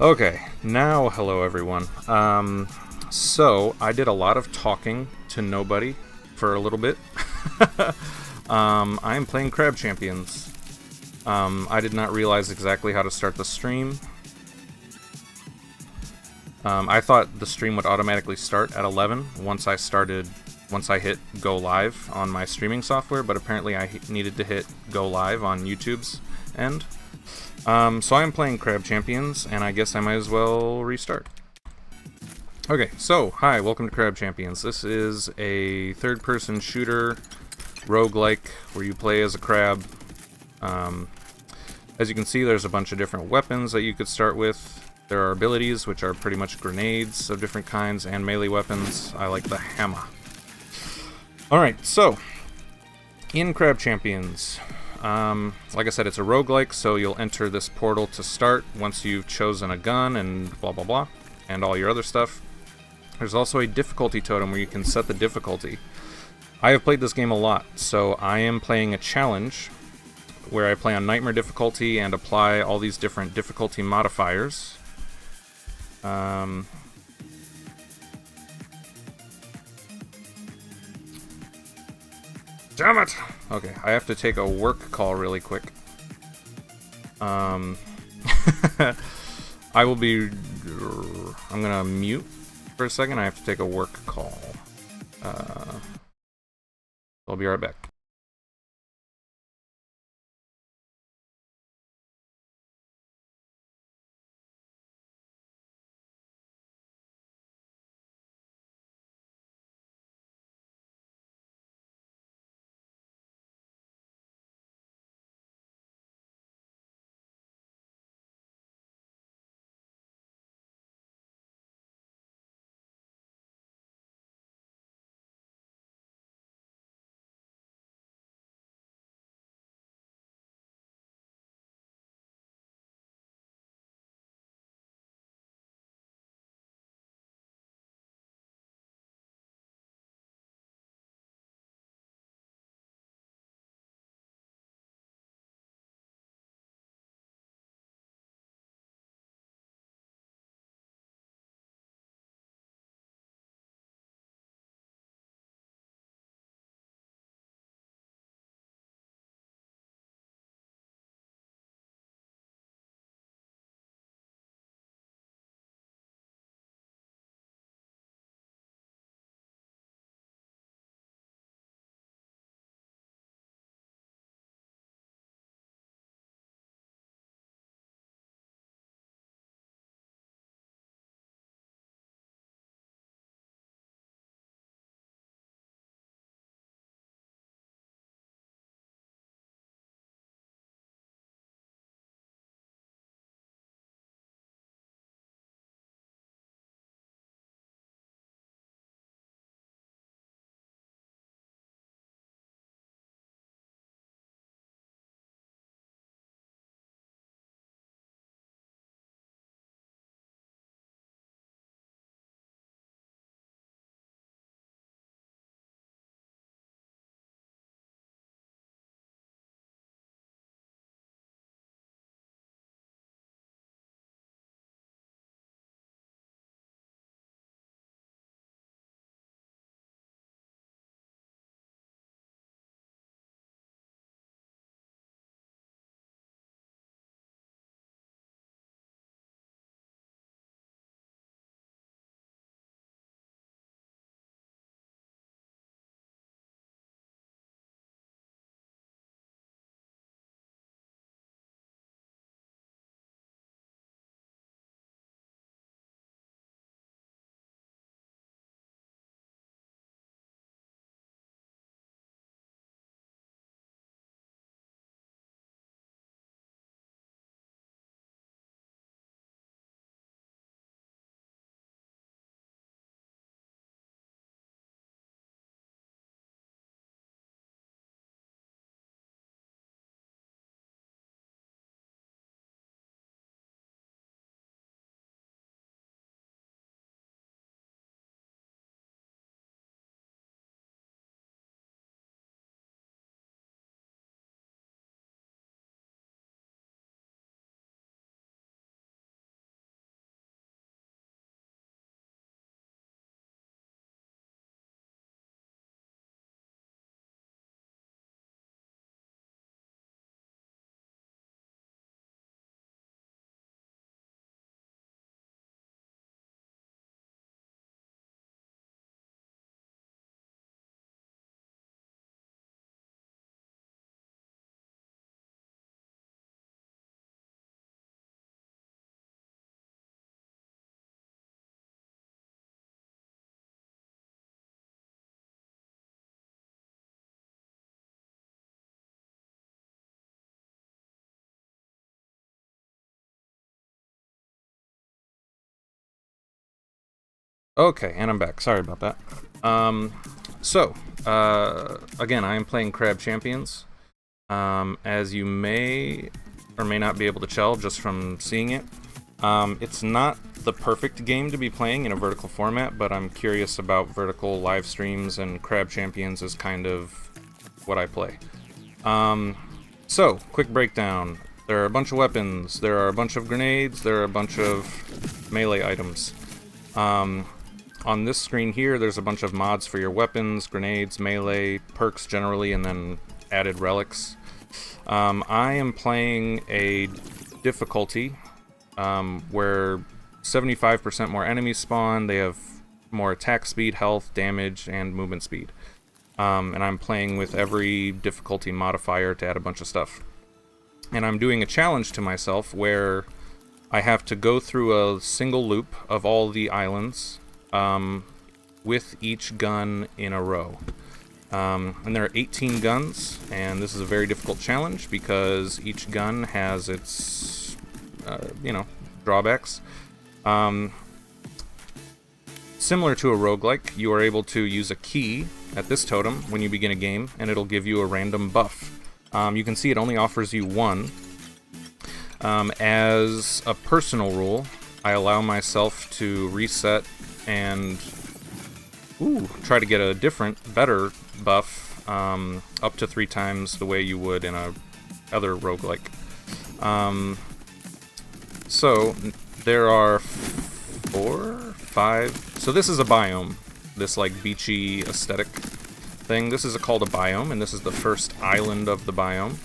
Okay, now hello everyone. So I did a lot of talking to nobody for a little bit. I am playing Crab Champions. I did not realize exactly how to start the stream. I thought the stream would automatically start at 11 once I hit go live on my streaming software, but apparently I needed to hit go live on YouTube's end. So I am playing Crab Champions, and I guess I might as well restart. Okay, so, hi, welcome to Crab Champions. This is a third-person shooter, roguelike, where you play as a crab. As you can see, there's a bunch of different weapons that you could start with. There are abilities, which are pretty much grenades of different kinds, and melee weapons. I like the hammer. Alright, so, in Crab Champions, like I said, it's a roguelike, so you'll enter this portal to start once you've chosen a gun and blah blah blah, and all your other stuff. There's also a difficulty totem where you can set the difficulty. I have played this game a lot, so I am playing a challenge where I play on Nightmare difficulty and apply all these different difficulty modifiers. Damn it! Okay, I have to take a work call really quick. I will be... I'm gonna mute for a second. I have to take a work call. I'll be right back. Okay, and I'm back. Sorry about that. Again, I am playing Crab Champions. As you may or may not be able to tell just from seeing it, it's not the perfect game to be playing in a vertical format, but I'm curious about vertical live streams, and Crab Champions is kind of what I play. So, quick breakdown. There are a bunch of weapons, there are a bunch of grenades, there are a bunch of melee items. On this screen here, there's a bunch of mods for your weapons, grenades, melee, perks generally, and then added relics. I am playing a difficulty where 75% more enemies spawn, they have more attack speed, health, damage, and movement speed. And I'm playing with every difficulty modifier to add a bunch of stuff. And I'm doing a challenge to myself where I have to go through a single loop of all the islands with each gun in a row. And there are 18 guns, and this is a very difficult challenge because each gun has its, drawbacks. Similar to a roguelike, you are able to use a key at this totem when you begin a game, and it'll give you a random buff. You can see it only offers you one. As a personal rule, I allow myself to reset and try to get a different, better buff up to 3 times the way you would in a other roguelike. So there are 4, 5. So this is a biome, this like beachy aesthetic thing. This is called a biome, and this is the first island of the biome.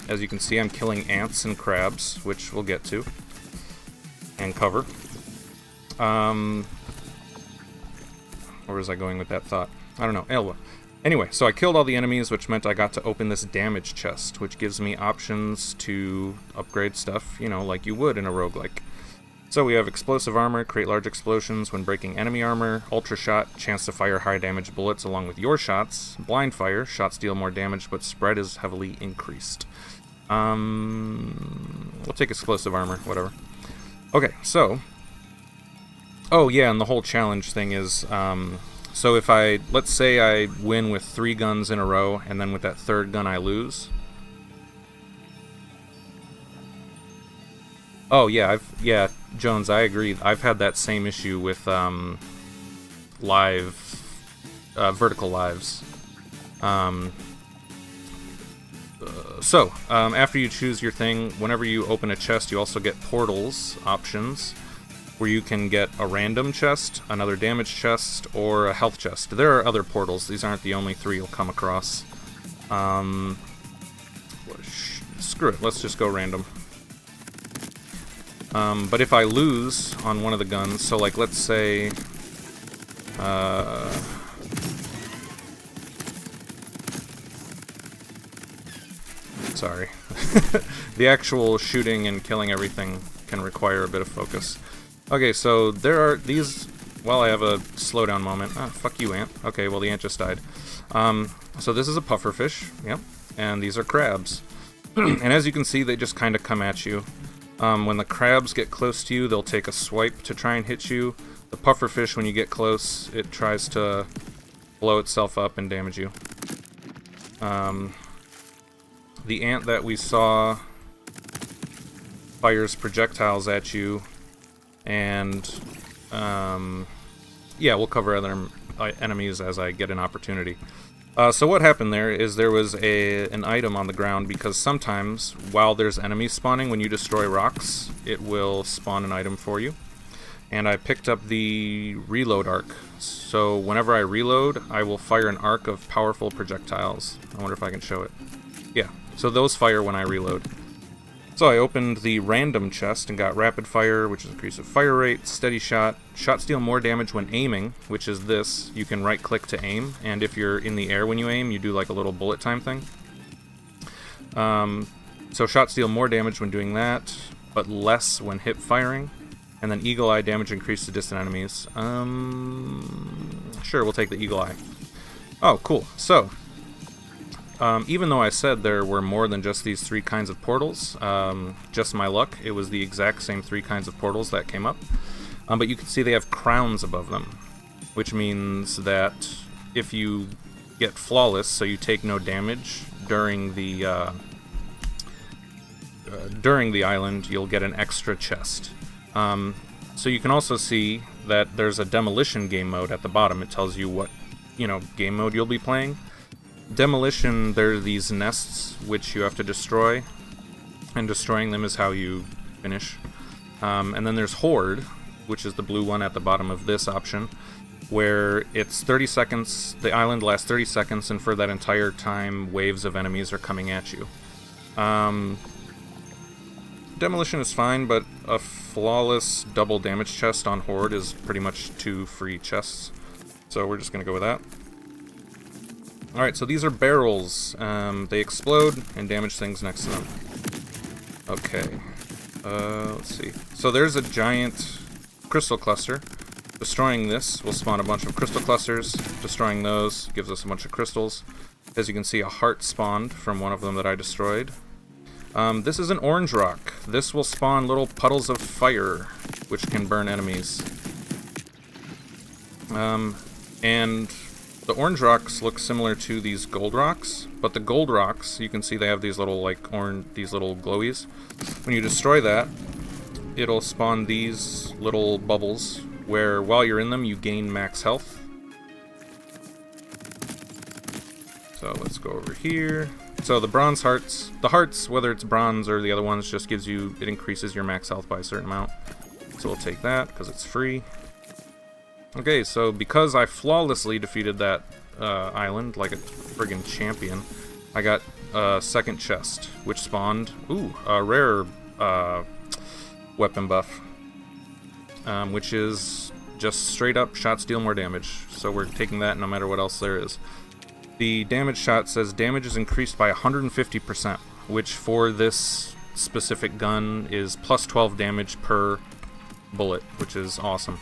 As you can see, I'm killing ants and crabs, which we'll get to and cover. Where was I going with that thought? I don't know. Anyway, so I killed all the enemies, which meant I got to open this damage chest, which gives me options to upgrade stuff, like you would in a roguelike. So we have explosive armor, create large explosions when breaking enemy armor, ultra shot, chance to fire high damage bullets along with your shots, blind fire, shots deal more damage but spread is heavily increased. We'll take explosive armor, whatever. Okay, so, oh yeah, and the whole challenge thing is, so if let's say I win with 3 guns in a row, and then with that 3rd gun I lose. Oh yeah, Jones, I agree. I've had that same issue with vertical lives. After you choose your thing, whenever you open a chest, you also get portals options, where you can get a random chest, another damage chest, or a health chest. There are other portals. These aren't the only 3 you'll come across. Screw it. Let's just go random. But if I lose on one of the guns, so like let's say, sorry, the actual shooting and killing everything can require a bit of focus. Okay, so there are these, well, I have a slowdown moment. Ah, fuck you, ant. Okay, well, the ant just died. So this is a pufferfish, yep, and these are crabs. And as you can see, they just kind of come at you. When the crabs get close to you, they'll take a swipe to try and hit you. The pufferfish, when you get close, it tries to blow itself up and damage you. The ant that we saw fires projectiles at you, and yeah, we'll cover other enemies as I get an opportunity. So what happened there is there was an item on the ground, because sometimes while there's enemies spawning, when you destroy rocks, it will spawn an item for you. And I picked up the reload arc. So whenever I reload, I will fire an arc of powerful projectiles. I wonder if I can show it. Yeah, so those fire when I reload. So I opened the random chest and got rapid fire, which is increase of fire rate, steady shot, shots deal more damage when aiming, which is this. You can right click to aim, and if you're in the air when you aim, you do like a little bullet time thing. So shots deal more damage when doing that, but less when hip firing. And then eagle eye damage increase to distant enemies. Sure, we'll take the eagle eye. Oh, cool. So even though I said there were more than just these 3 kinds of portals, just my luck, it was the exact same 3 kinds of portals that came up. But you can see they have crowns above them, which means that if you get flawless, so you take no damage during the island, you'll get an extra chest. So you can also see that there's a demolition game mode at the bottom. It tells you what, game mode you'll be playing. Demolition, there are these nests which you have to destroy, and destroying them is how you finish. And then there's Horde, which is the blue one at the bottom of this option, where it's 30 seconds, the island lasts 30 seconds, and for that entire time, waves of enemies are coming at you. Demolition is fine, but a flawless double damage chest on Horde is pretty much 2 free chests. So we're just going to go with that. Alright, so these are barrels. They explode and damage things next to them. Okay. Let's see. So there's a giant crystal cluster. Destroying this will spawn a bunch of crystal clusters. Destroying those gives us a bunch of crystals. As you can see, a heart spawned from one of them that I destroyed. This is an orange rock. This will spawn little puddles of fire, which can burn enemies. And the orange rocks look similar to these gold rocks, but the gold rocks, you can see they have these little these little glowies. When you destroy that, it'll spawn these little bubbles where while you're in them you gain max health. So let's go over here. So the bronze hearts, whether it's bronze or the other ones, just gives you, it increases your max health by a certain amount. So we'll take that because it's free. Okay, so because I flawlessly defeated that island like a friggin' champion, I got a second chest, which spawned, a rare weapon buff, which is just straight up shots deal more damage. So we're taking that no matter what else there is. The damage shot says damage is increased by 150%, which for this specific gun is plus 12 damage per bullet, which is awesome.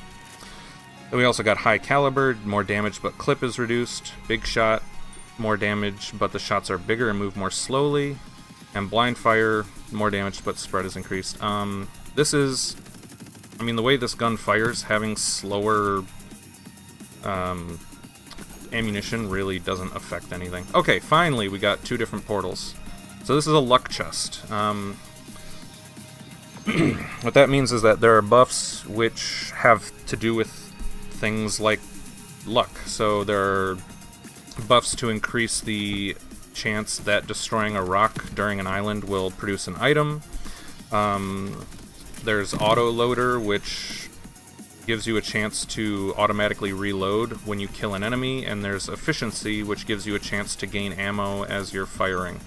Then we also got high caliber, more damage but clip is reduced. Big shot, more damage but the shots are bigger and move more slowly. And blind fire, more damage but spread is increased. This is, the way this gun fires, having slower ammunition really doesn't affect anything. Okay, finally we got 2 different portals. So this is a luck chest. What that means is that there are buffs which have to do with things like luck. So there are buffs to increase the chance that destroying a rock during an island will produce an item. There's auto loader, which gives you a chance to automatically reload when you kill an enemy, and there's efficiency, which gives you a chance to gain ammo as you're firing.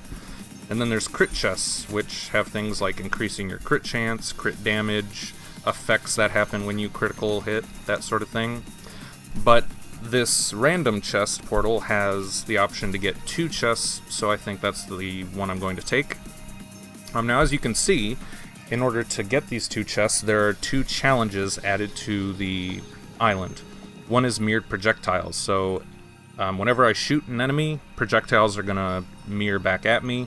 And then there's crit chests, which have things like increasing your crit chance, crit damage, effects that happen when you critical hit, that sort of thing. But this random chest portal has the option to get 2 chests, so I think that's the one I'm going to take. Now, as you can see, in order to get these 2 chests, there are 2 challenges added to the island. One is mirrored projectiles, so whenever I shoot an enemy, projectiles are going to mirror back at me.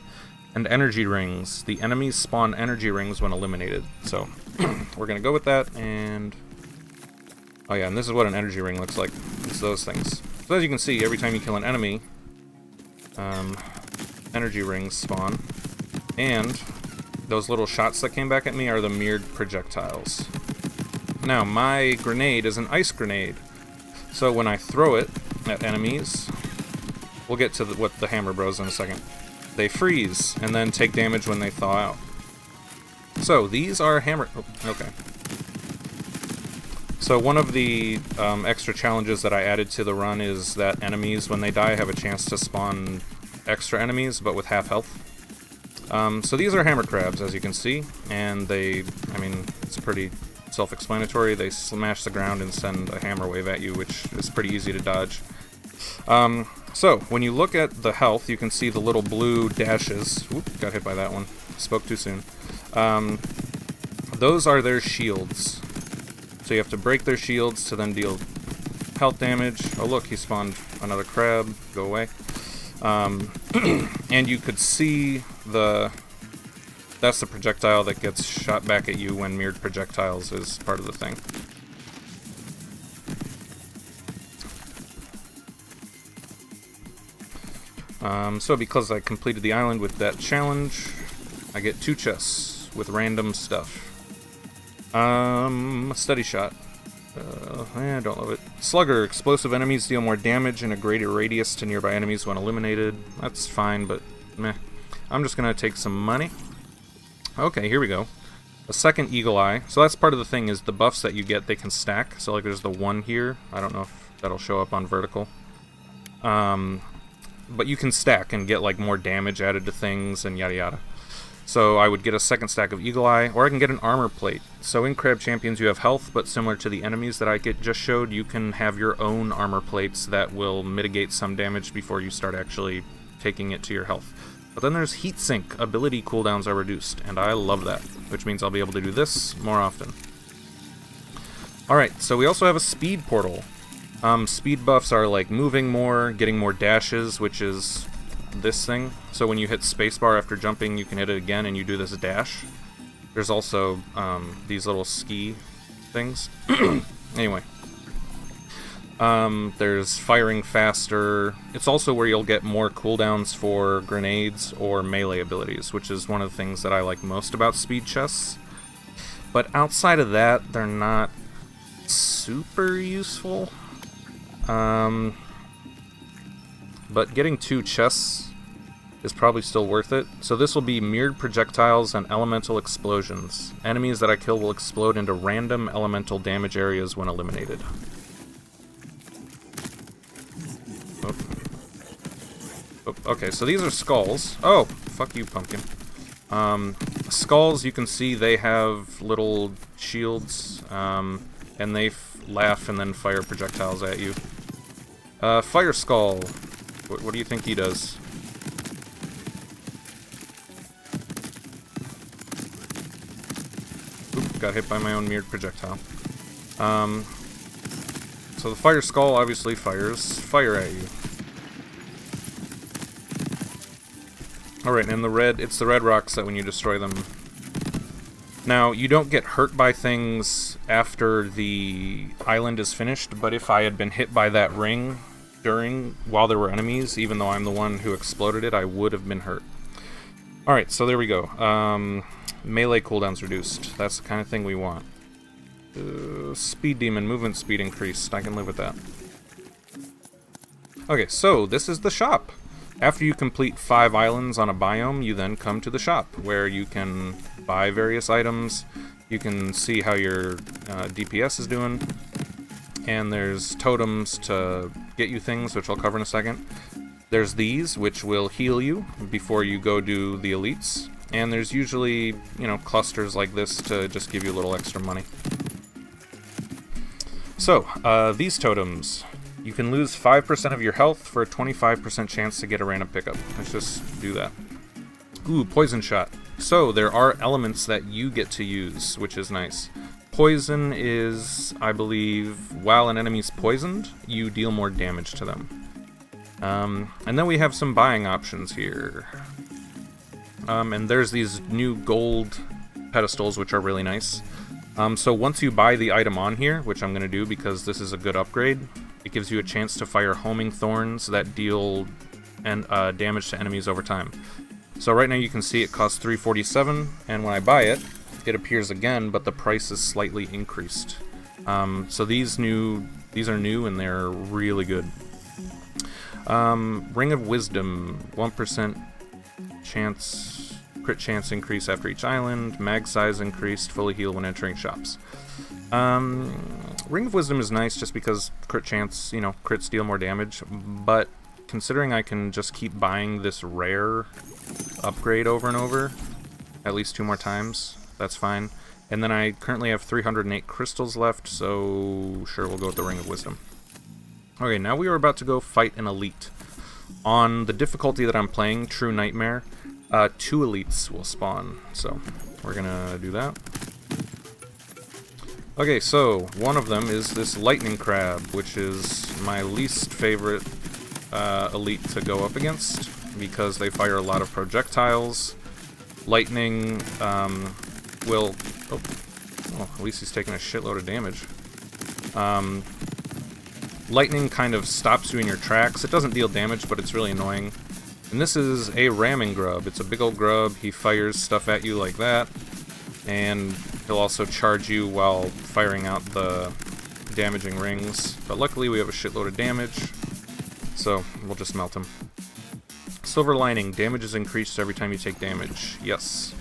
And energy rings. The enemies spawn energy rings when eliminated. So we're going to go with that, and oh yeah, and this is what an energy ring looks like. It's those things. So as you can see, every time you kill an enemy, energy rings spawn, and those little shots that came back at me are the mirrored projectiles. Now, my grenade is an ice grenade. So when I throw it at enemies, we'll get to what the Hammer Bros in a second. They freeze, and then take damage when they thaw out. So these are okay. So one of the extra challenges that I added to the run is that enemies, when they die, have a chance to spawn extra enemies, but with half health. So these are hammer crabs, as you can see, and they, it's pretty self-explanatory. They smash the ground and send a hammer wave at you, which is pretty easy to dodge. So when you look at the health, you can see the little blue dashes. Oop, got hit by that one. Spoke too soon. Those are their shields. So you have to break their shields to then deal health damage. Oh look, he spawned another crab. Go away. And you could see that's the projectile that gets shot back at you when mirrored projectiles is part of the thing. So because I completed the island with that challenge, I get 2 chests with random stuff. Study shot. I don't love it. Slugger. Explosive enemies deal more damage in a greater radius to nearby enemies when eliminated. That's fine, but meh. I'm just gonna take some money. Okay, here we go. A second Eagle Eye. So that's part of the thing, is the buffs that you get, they can stack. So like there's the 1 here. I don't know if that'll show up on vertical. But you can stack and get like more damage added to things and yada yada. So I would get a second stack of Eagle Eye, or I can get an armor plate. So in Crab Champions you have health, but similar to the enemies that I just showed, you can have your own armor plates that will mitigate some damage before you start actually taking it to your health. But then there's Heat Sink. Ability cooldowns are reduced, and I love that, which means I'll be able to do this more often. Alright, so we also have a speed portal. Speed buffs are like moving more, getting more dashes, which is this thing. So when you hit spacebar after jumping, you can hit it again and you do this dash. There's also these little ski things. Anyway. There's firing faster. It's also where you'll get more cooldowns for grenades or melee abilities, which is one of the things that I like most about speed chests. But outside of that, they're not super useful. But getting 2 chests is probably still worth it. So this will be mirrored projectiles and elemental explosions. Enemies that I kill will explode into random elemental damage areas when eliminated. Okay, so these are skulls. Oh, fuck you, pumpkin. Skulls, you can see they have little shields, and they laugh and then fire projectiles at you. Fire Skull. What do you think he does? Oop, got hit by my own mirrored projectile. So the Fire Skull obviously fires fire at you. Alright, and it's the red rocks that when you destroy them. Now, you don't get hurt by things after the island is finished, but if I had been hit by that ring while there were enemies, even though I'm the one who exploded it, I would have been hurt. Alright, so there we go. Melee cooldowns reduced. That's the kind of thing we want. Speed Demon, movement speed increased. I can live with that. Okay, so this is the shop. After you complete 5 islands on a biome, you then come to the shop, where you can buy various items, you can see how your DPS is doing, and there's totems to get you things, which I'll cover in a second. There's these, which will heal you before you go do the elites, and there's usually, clusters like this to just give you a little extra money. So, these totems. You can lose 5% of your health for a 25% chance to get a random pickup. Let's just do that. Ooh, Poison Shot. So, there are elements that you get to use, which is nice. Poison is, I believe, while an enemy's poisoned, you deal more damage to them. And then we have some buying options here. And there's these new gold pedestals, which are really nice. So once you buy the item on here, which I'm going to do because this is a good upgrade, it gives you a chance to fire homing thorns that deal damage to enemies over time. So right now you can see it costs 347, and when I buy it, it appears again, but the price is slightly increased. So these are new and they're really good. Ring of Wisdom, 1% chance, crit chance increase after each island, mag size increased, fully heal when entering shops. Ring of Wisdom is nice just because crit chance, crits deal more damage, but considering I can just keep buying this rare upgrade over and over, at least 2 more times, that's fine. And then I currently have 308 crystals left, so sure, we'll go with the Ring of Wisdom. Okay, now we are about to go fight an elite. On the difficulty that I'm playing, True Nightmare, 2 elites will spawn, so we're gonna do that. Okay, so one of them is this Lightning Crab, which is my least favorite elite to go up against, because they fire a lot of projectiles. Lightning will... Oh, at least he's taking a shitload of damage. Lightning kind of stops you in your tracks. It doesn't deal damage, but it's really annoying. And this is a ramming grub. It's a big old grub. He fires stuff at you like that. And he'll also charge you while firing out the damaging rings. But luckily we have a shitload of damage, so we'll just melt him. Silver lining. Damage is increased every time you take damage. Yes.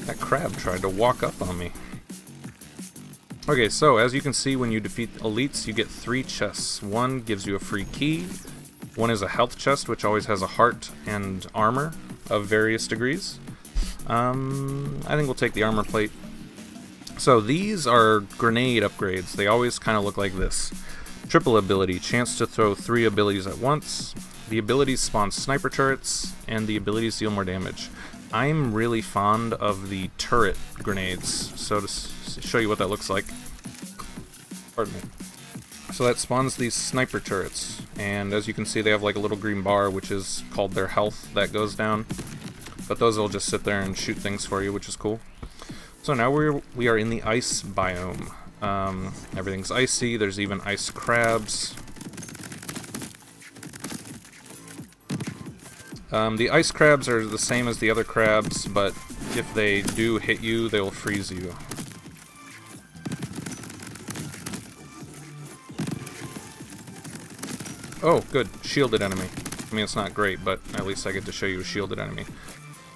That crab tried to walk up on me. Okay, so as you can see, when you defeat elites, you get 3 chests. One gives you a free key. One is a health chest, which always has a heart and armor of various degrees. I think we'll take the armor plate. So these are grenade upgrades. They always kind of look like this. Triple ability, chance to throw 3 abilities at once. The abilities spawn sniper turrets, and the abilities deal more damage. I'm really fond of the turret grenades, so to show you what that looks like. Pardon me. So that spawns these sniper turrets, and as you can see they have like a little green bar which is called their health that goes down. But those will just sit there and shoot things for you, which is cool. So now we are in the ice biome. Everything's icy, there's even ice crabs. The ice crabs are the same as the other crabs, but if they do hit you, they will freeze you. Oh, good. Shielded enemy. I mean, it's not great, but at least I get to show you a shielded enemy.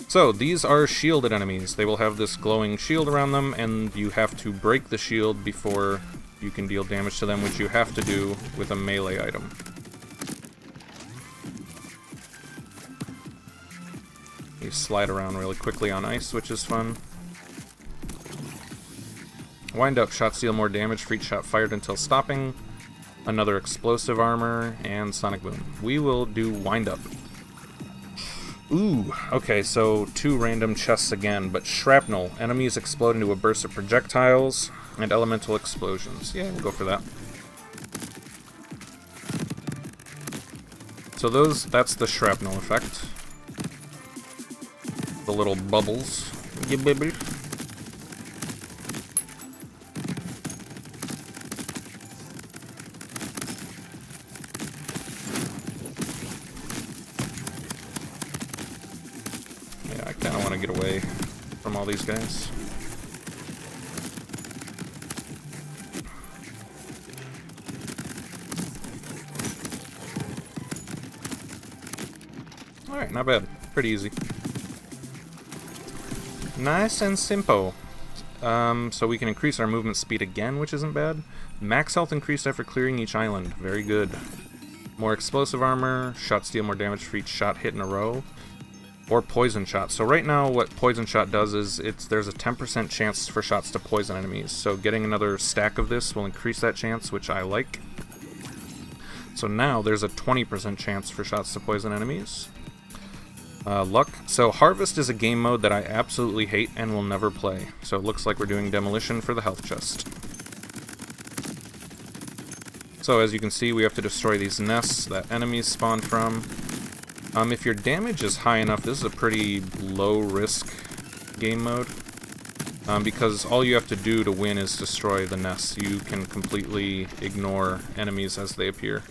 So, these are shielded enemies. They will have this glowing shield around them, and you have to break the shield before you can deal damage to them, which you have to do with a melee item. You slide around really quickly on ice, which is fun. Wind up. Shots deal more damage for each shot fired until stopping. Another explosive armor, and sonic boom. We will do wind up. Ooh, okay, so 2 random chests again, but shrapnel. Enemies explode into a burst of projectiles, and elemental explosions. Yeah, we'll go for that. So that's the shrapnel effect. The little bubbles. Yeah, baby. Yeah, I kind of want to get away from all these guys. Alright, not bad. Pretty easy. Nice and simple. So we can increase our movement speed again, which isn't bad. Max health increased after clearing each island. Very good. More explosive armor. Shots deal more damage for each shot hit in a row. Or poison shot. So right now what poison shot does is there's a 10% chance for shots to poison enemies. So getting another stack of this will increase that chance, which I like. So now there's a 20% chance for shots to poison enemies. Luck. So Harvest is a game mode that I absolutely hate and will never play. So it looks like we're doing Demolition for the health chest. So as you can see, we have to destroy these nests that enemies spawn from. If your damage is high enough, this is a pretty low risk game mode. Because all you have to do to win is destroy the nests. You can completely ignore enemies as they appear.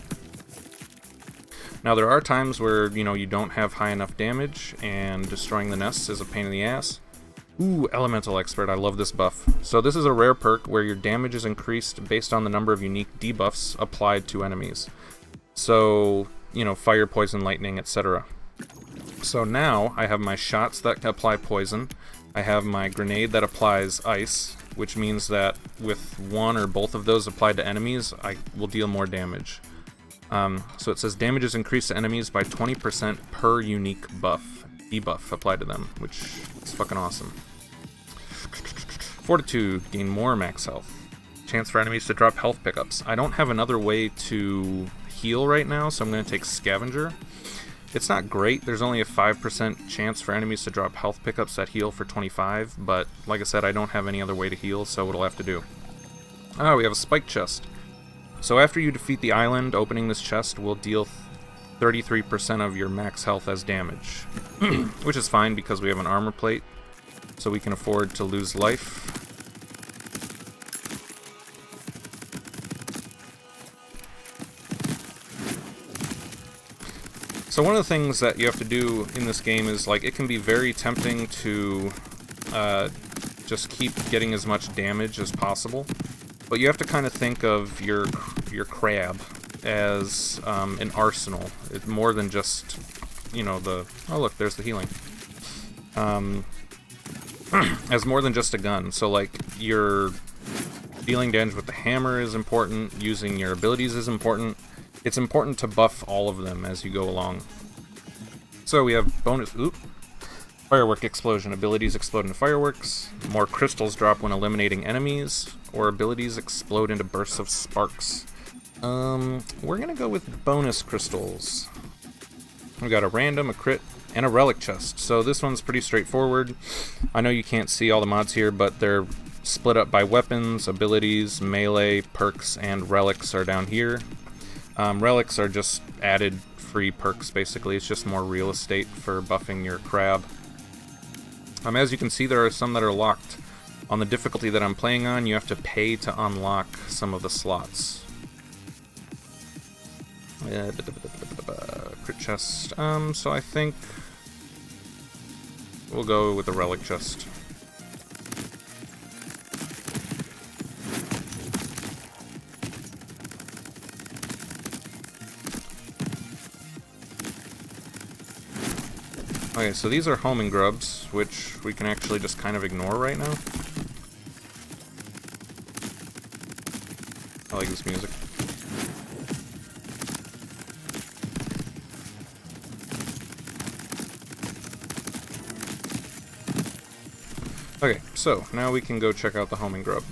Now there are times where, you know, you don't have high enough damage and destroying the nests is a pain in the ass. Ooh, Elemental Expert, I love this buff. So this is a rare perk where your damage is increased based on the number of unique debuffs applied to enemies. So, you know, fire, poison, lightning, etc. So now I have my shots that apply poison. I have my grenade that applies ice, which means that with one or both of those applied to enemies, I will deal more damage. So it says damage is increased to enemies by 20% per unique debuff applied to them, which is fucking awesome. Fortitude, gain more max health. Chance for enemies to drop health pickups. I don't have another way to heal right now, so I'm going to take Scavenger. It's not great, there's only a 5% chance for enemies to drop health pickups that heal for 25, but like I said, I don't have any other way to heal, so it'll have to do. Ah, we have a spike chest. So after you defeat the island, opening this chest will deal 33% of your max health as damage. Which is fine because we have an armor plate, so we can afford to lose life. So one of the things that you have to do in this game is, like, it can be very tempting to just keep getting as much damage as possible. But you have to kind of think of your crab as an arsenal. It's more than just, you know, the... Oh, look, there's the healing. As more than just a gun. So, like, your dealing damage with the hammer is important. Using your abilities is important. It's important to buff all of them as you go along. So we have bonus... Oop. Firework explosion. Abilities explode into fireworks. More crystals drop when eliminating enemies. Or abilities explode into bursts of sparks. We're gonna go with bonus crystals. We got a random, a crit, and a relic chest. So this one's pretty straightforward. I know you can't see all the mods here, but they're split up by weapons, abilities, melee, perks, and relics are down here. Relics are just added free perks, basically. It's just more real estate for buffing your crab. As you can see, there are some that are locked. On the difficulty that I'm playing on, you have to pay to unlock some of the slots. Crit chest. So I think we'll go with the relic chest. Okay, so these are homing grubs, which we can actually just kind of ignore right now. I like this music. Okay, so now we can go check out the homing grub.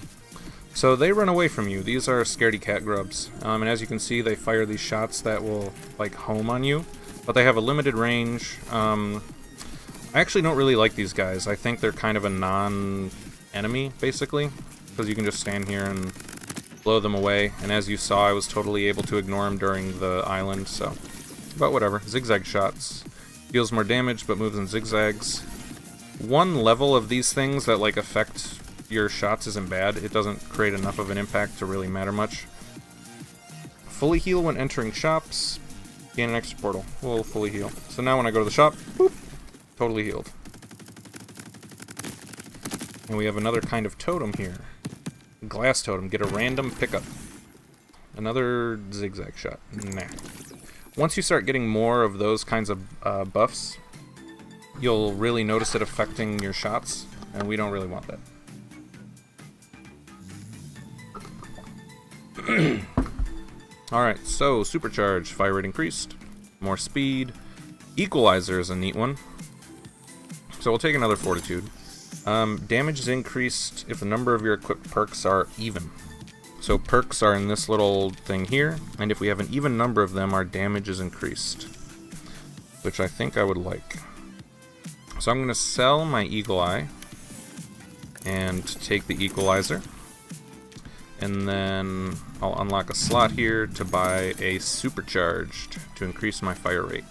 So they run away from you. These are scaredy cat grubs. And as you can see, they fire these shots that will, like, home on you. But they have a limited range. I actually don't really like these guys. I think they're kind of a non-enemy, basically. Because you can just stand here and blow them away. And as you saw, I was totally able to ignore them during the island, so... But whatever. Zigzag shots. Deals more damage, but moves in zigzags. One level of these things that, like, affect your shots isn't bad. It doesn't create enough of an impact to really matter much. Fully heal when entering shops. Gain an extra portal. We'll fully heal. So now when I go to the shop, boop, totally healed. And we have another kind of totem here. Glass totem. Get a random pickup. Another zigzag shot. Nah. Once you start getting more of those kinds of buffs, you'll really notice it affecting your shots, and we don't really want that. Alright, so supercharge, fire rate increased, more speed. Equalizer is a neat one. So we'll take another fortitude. Damage is increased if the number of your equipped perks are even. So perks are in this little thing here, and if we have an even number of them, our damage is increased. Which I think I would like. So I'm going to sell my Eagle Eye and take the Equalizer. And then I'll unlock a slot here to buy a Supercharged to increase my fire rate.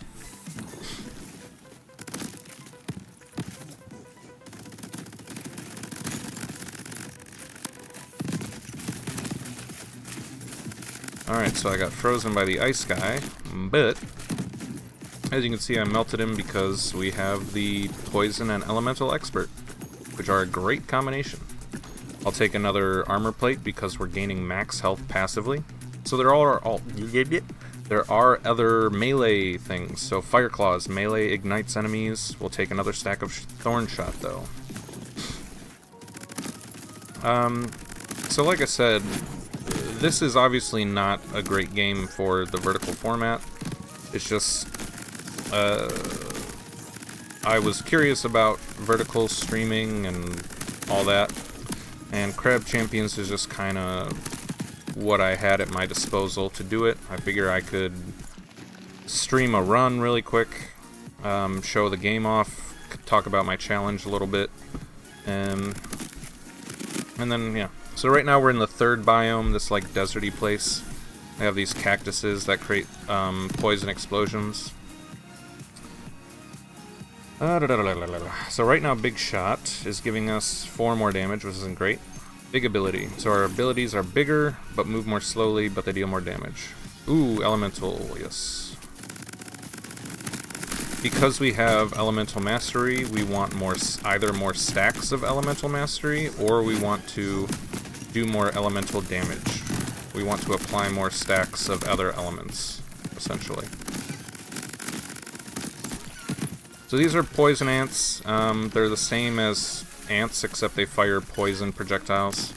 Alright, so I got frozen by the ice guy, but as you can see, I melted him because we have the Poison and Elemental Expert, which are a great combination. I'll take another armor plate because we're gaining max health passively. So there are other melee things. So Fire Claws, melee ignites enemies. We'll take another stack of Thorn Shot though. So like I said, this is obviously not a great game for the vertical format. It's just I was curious about vertical streaming and all that, and Crab Champions is just kind of what I had at my disposal to do it. I figure I could stream a run really quick, show the game off, talk about my challenge a little bit, and then, yeah. So right now we're in the third biome, this like deserty place. I have these cactuses that create poison explosions. So right now Big Shot is giving us 4 more damage, which isn't great. Big ability. So our abilities are bigger, but move more slowly, but they deal more damage. Ooh, Elemental, yes. because we have Elemental Mastery, we want either more stacks of Elemental Mastery, or we want to do more elemental damage. We want to apply more stacks of other elements, essentially. So these are poison ants. They're the same as ants, except they fire poison projectiles.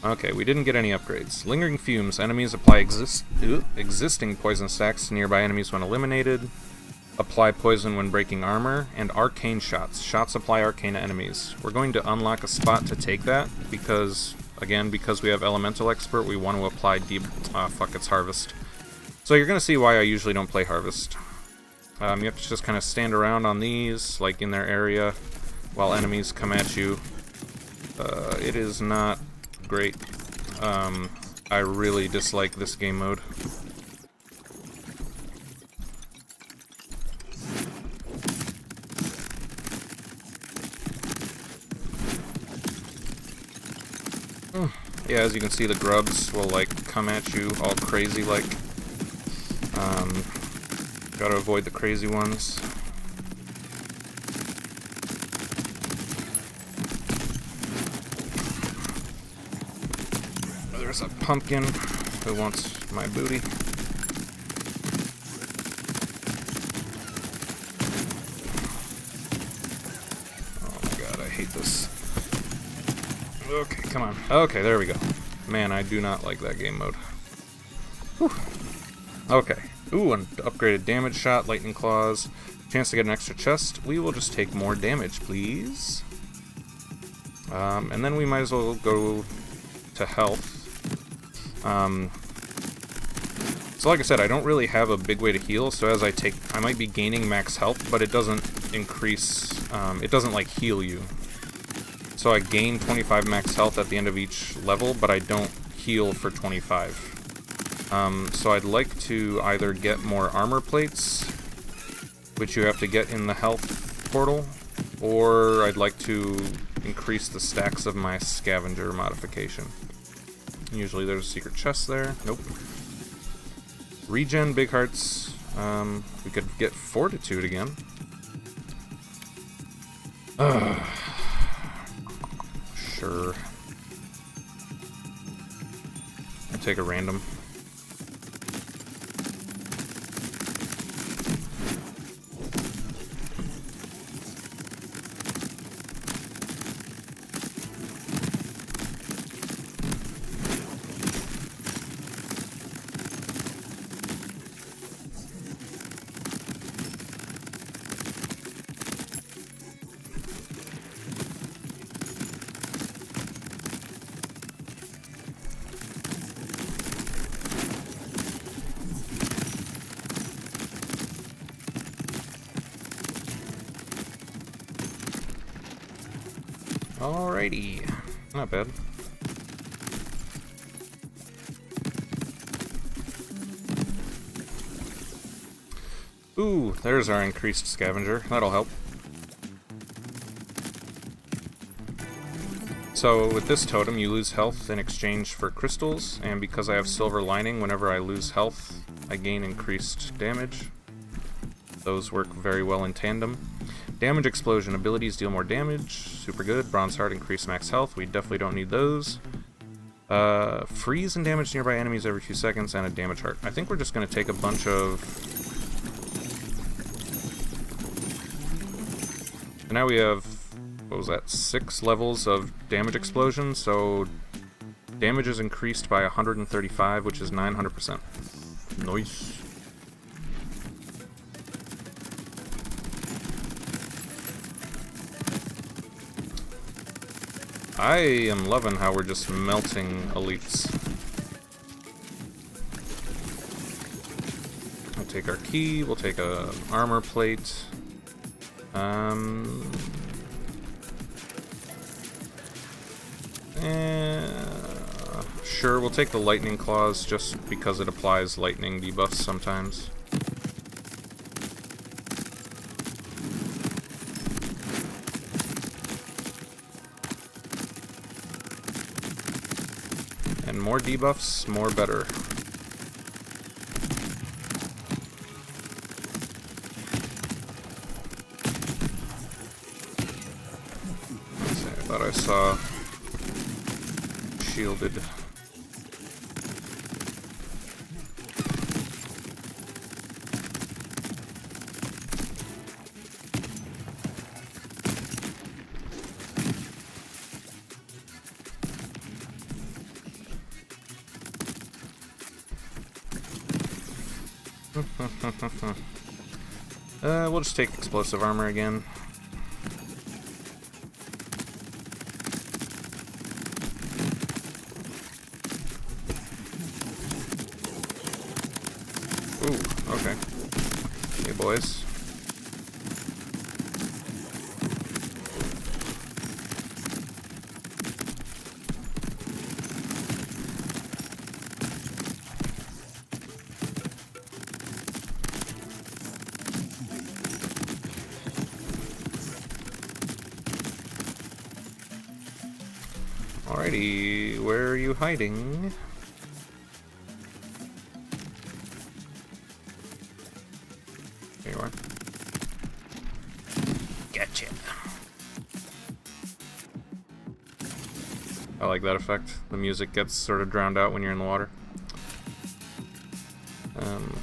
Okay, we didn't get any upgrades. Lingering Fumes. Enemies apply existing poison stacks to nearby enemies when eliminated. Apply poison when breaking armor. And Arcane Shots. Shots apply arcane to enemies. We're going to unlock a spot to take that because, again, because we have Elemental Expert, we want to apply it's Harvest. So you're going to see why I usually don't play Harvest. You have to just kind of stand around on these, like in their area, while enemies come at you. It is not great. I really dislike this game mode. Yeah, as you can see, the grubs will like come at you all crazy like. Gotta avoid the crazy ones. There's a pumpkin who wants my booty. Oh my god, I hate this. Okay, come on. Okay, there we go. Man, I do not like that game mode. Whew. Okay. Ooh, an upgraded damage shot, lightning claws. Chance to get an extra chest. We will just take more damage, please. And then we might as well go to health. So like I said, I don't really have a big way to heal, so as I might be gaining max health, but it doesn't increase, it doesn't like heal you. So I gain 25 max health at the end of each level, but I don't heal for 25. So I'd like to either get more armor plates, which you have to get in the health portal, or I'd like to increase the stacks of my scavenger modification. Usually there's a secret chest there. Nope. Regen, big hearts. We could get fortitude again. Sure. I'll take a random. Alrighty. Not bad. Ooh, there's our increased scavenger. That'll help. So with this totem, you lose health in exchange for crystals, and because I have silver lining, whenever I lose health, I gain increased damage. Those work very well in tandem. Damage explosion. Abilities deal more damage. Super good. Bronze heart, increased max health. We definitely don't need those. Freeze and damage nearby enemies every few seconds, and a damage heart. I think we're just going to take a bunch of... And now we have, what was that, 6 levels of damage explosion, so damage is increased by 135, which is 900%. Nice. I am loving how we're just melting elites. We'll take our key, we'll take a armor plate. Sure, we'll take the lightning claws just because it applies lightning debuffs sometimes. And And more debuffs, more better. Let's see, I thought I saw shielded. We'll just take explosive armor again. Ooh, okay. Hey, boys. Alrighty, where are you hiding? There you are. Gotcha. I like that effect. The music gets sort of drowned out when you're in the water.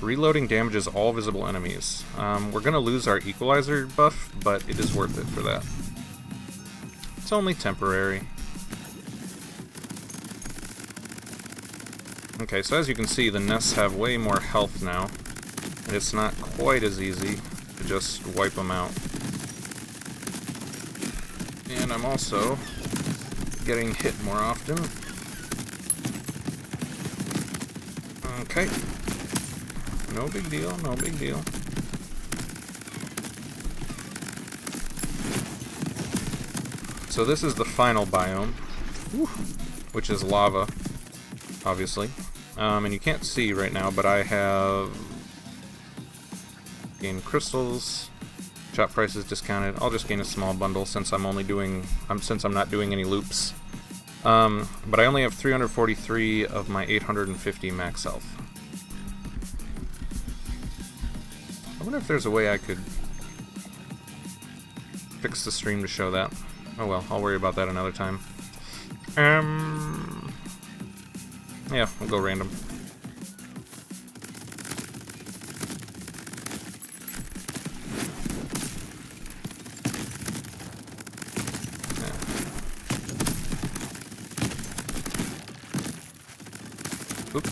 Reloading damages all visible enemies. We're gonna lose our equalizer buff, but it is worth it for that. It's only temporary. Okay, so as you can see, the nests have way more health now, and it's not quite as easy to just wipe them out. And I'm also getting hit more often. Okay. No big deal, no big deal. So this is the final biome, which is lava, obviously. And you can't see right now, but I have gained crystals. Shop price is discounted. I'll just gain a small bundle since I'm not doing any loops. But I only have 343 of my 850 max health. I wonder if there's a way I could fix the stream to show that. Oh well, I'll worry about that another time. Yeah, we'll go random. Yeah. Oop.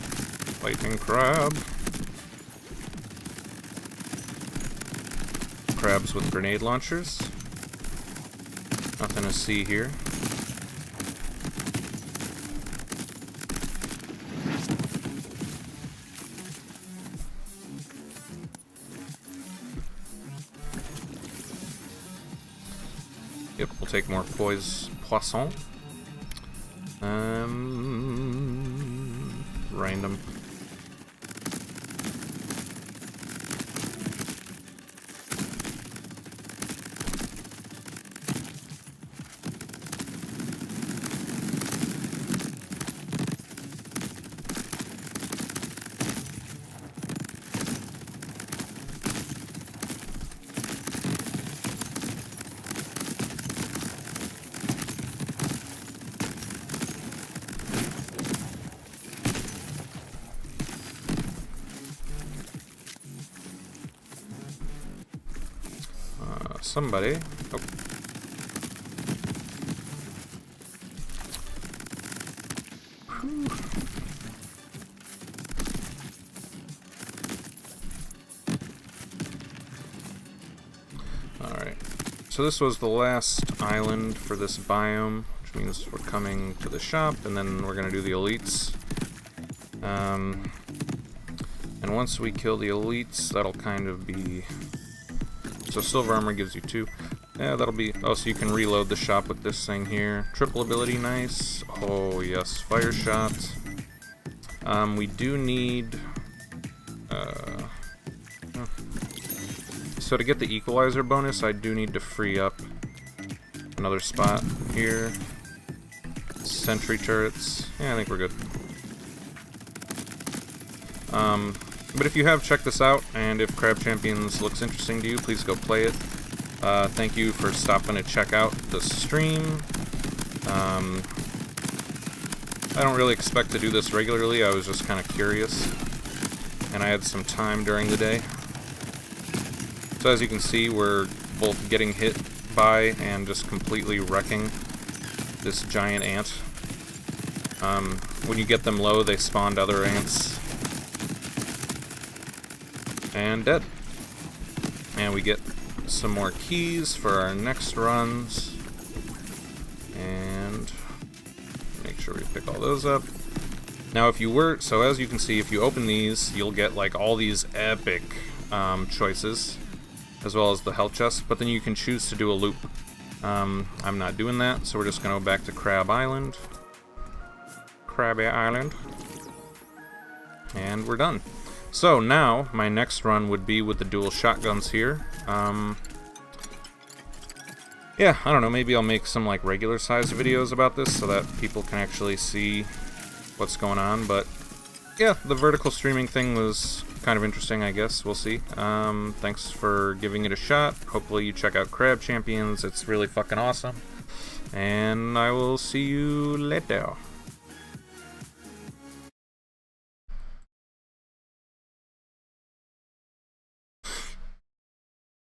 Lightning crab. Crabs with grenade launchers. Nothing to see here. Yep, we'll take more poisson. Random. Somebody. Oh. Alright. So this was the last island for this biome, which means we're coming to the shop, and then we're going to do the elites. And once we kill the elites, that'll kind of be... So silver armor gives you 2. Yeah, that'll be... Oh, so you can reload the shop with this thing here. Triple ability, nice. Oh, yes. Fire shot. We do need... So to get the equalizer bonus, I do need to free up another spot here. Sentry turrets. Yeah, I think we're good. But if you have, check this out, and if Crab Champions looks interesting to you, please go play it. Thank you for stopping to check out the stream. I don't really expect to do this regularly, I was just kind of curious, and I had some time during the day. So as you can see, we're both getting hit by and just completely wrecking this giant ant. When you get them low, they spawned other ants. And dead. And we get some more keys for our next runs. And make sure we pick all those up. Now if you were, so as you can see, if you open these, you'll get like all these epic choices, as well as the health chest, but then you can choose to do a loop. I'm not doing that, so we're just gonna go back to Crab Island. Crabby Island. And we're done. So now, my next run would be with the dual shotguns here. Yeah, I don't know, maybe I'll make some like regular sized videos about this so that people can actually see what's going on, but yeah, the vertical streaming thing was kind of interesting, I guess. We'll see. Thanks for giving it a shot. Hopefully you check out Crab Champions. It's really fucking awesome. And I will see you later.